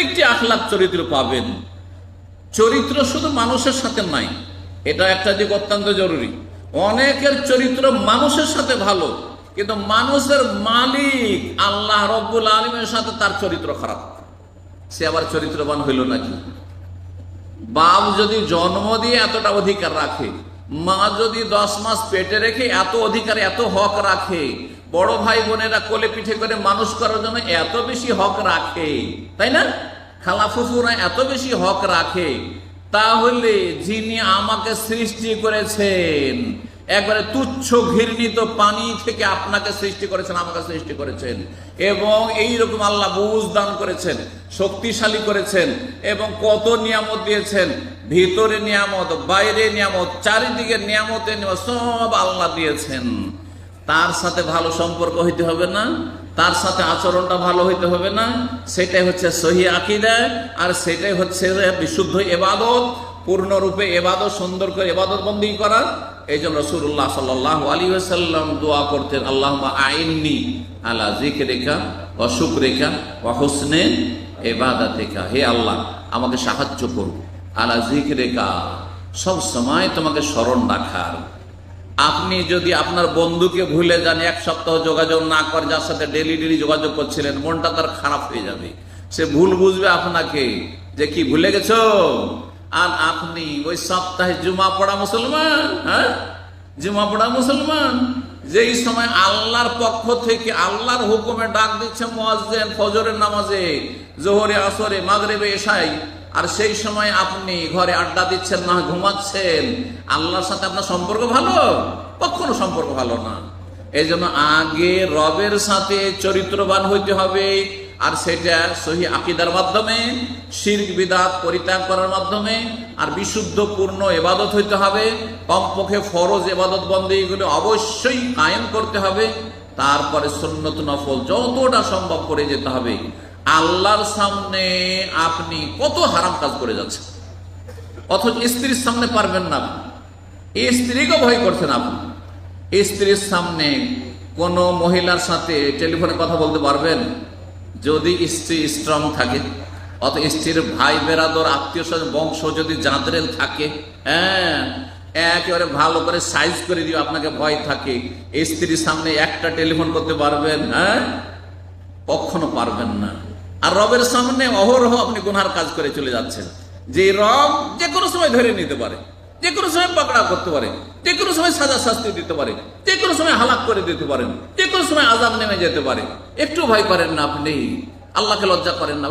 প্রত্যেকটি আখলাক চরিত্র পাবেন। চরিত্র শুধু মানুষের সাথে নাই, এটা একটা দিক অত্যন্ত জরুরি। অনেকের চরিত্র মানুষের সাথে ভালো, কিন্তু মানুষের মালিক আল্লাহ রব্বুল আলামিনের সাথে তার চরিত্র খারাপ, সে আবার চরিত্রবান হইল নাকি? বাপ যদি জন্ম দিয়ে এতটা অধিকার রাখে, মা যদি 10 মাস পেটে রেখে এত অধিকার এত হক রাখে, বড় ভাই বোনেরা কোলে পিঠে করে মানুষ করার জন্য এত বেশি হক রাখে, তাই না? খালা ফুফুরা এত বেশি হক রাখে, তাহলে যিনি আমাকে সৃষ্টি করেছেন, একবারে তুচ্ছ ঘৃণিত পানি থেকে আপনাকে সৃষ্টি করেছেন, আমাকে সৃষ্টি করেছেন, এবং এইরকম আল্লাহ বুঝ দান করেছেন, শক্তিশালী করেছেন, এবং কত নিয়ামত দিয়েছেন, ভিতরে নিয়ামত, বাইরে নিয়ামত, চারিদিকে নিয়ামতের নিয়ামত সব আল্লাহ দিয়েছেন। তার সাথে ভালো সম্পর্ক হইতে হবে না? তার সাথে আচরণটা ভালো হইতে হবে না? সেটাই হচ্ছে সহি আকীদা, আর সেটাই হচ্ছে বিশুদ্ধ ইবাদত, পূর্ণরূপে ইবাদত, সুন্দর করে ইবাদত বন্দী করা। এই জন্য রাসূলুল্লাহ সাল্লাল্লাহু আলাইহি ওয়াসাল্লাম দোয়া করতেন, আল্লাহুম্মা আইন্নি আলা যিকরিকা ওয়া শুকরিকা ওয়া হুসনে ইবাদাতিকা, হে আল্লাহ আমাকে সাহায্য করুন, আলা যিকরিকা, সব সময় তোমাকে স্মরণ রাখার। আপনি যদি আপনার বন্ধুকে ভুলে যান, 1 সপ্তাহ যোগাযোগ না করে, যার সাথে ডেলি যোগাযোগ করছিলেন, মনটা তার খারাপ হয়ে যাবে। সে ভুল বুঝবে আপনাকে যে কি ভুলে গেছো। আর আপনি ওই সপ্তাহে জুমা পড়া মুসলমান, হ্যাঁ জুমা পড়া মুসলমান, যেই সময় আল্লাহর পক্ষ থেকে আল্লাহর হুকুমে ডাক দিচ্ছে মুয়াজ্জিন ফজরের নামাজে, জোহরে, আসরে, মাগরিবে, এশায়, আর সেই সময় আপনি ঘরে আড্ডা দিচ্ছেন, না ঘুমাচ্ছেন, আল্লাহর সাথে আপনার সম্পর্ক ভালো? কখনো সম্পর্ক ভালো না। এই জন্য আগে রবের সাথে চরিত্রবান হইতে হবে, আর সেটা সহি আকীদার মাধ্যমে, শিরক বিদআত পরিত্যাগ করার মাধ্যমে, আর বিশুদ্ধ পূর্ণ ইবাদত হইতে হবে। কমপক্ষে ফরজ ইবাদত বন্দেগীগুলো অবশ্যই কায়েম করতে হবে, তারপরে সুন্নত নফল যতটা সম্ভব করে যেতে হবে। আল্লাহর সামনে আপনি কত হারাম কাজ করে যাচ্ছেন, অথচ স্ত্রীর সামনে পারবেন না। এই স্ত্রীকে ভয় করছেন আপনি। স্ত্রীর সামনে কোন মহিলার সাথে টেলিফোনে কথা বলতে পারবেন? যদি স্ত্রী স্ট্রং থাকে, অত স্ত্রীর ভাই বেরাদর, আত্মীয় স্বজন, বংশ যদি জাঁদরেল থাকে, হ্যাঁ একেবারে ভালো করে সাইজ করে দিও, আপনাকে ভয় থাকে, স্ত্রীর সামনে একটা টেলিফোন করতে পারবেন? হ্যাঁ, কখনো পারবেন না। আর রবের সামনে অহরহ আপনি গুনার কাজ করে চলে যাচ্ছেন, যে রব যে কোনো সময় ধরে নিতে পারে, যে কোনো সময় পাকড়া করতে পারে, যে কোনো সময় সাজা শাস্তি দিতে পারে, যে কোনো সময় হালাক করে দিতে পারেন, যে কোনো সময় আযাব নেমে যেতে পারে। একটু ভয় করেন না আপনি? আল্লাহকে লজ্জা করেন না?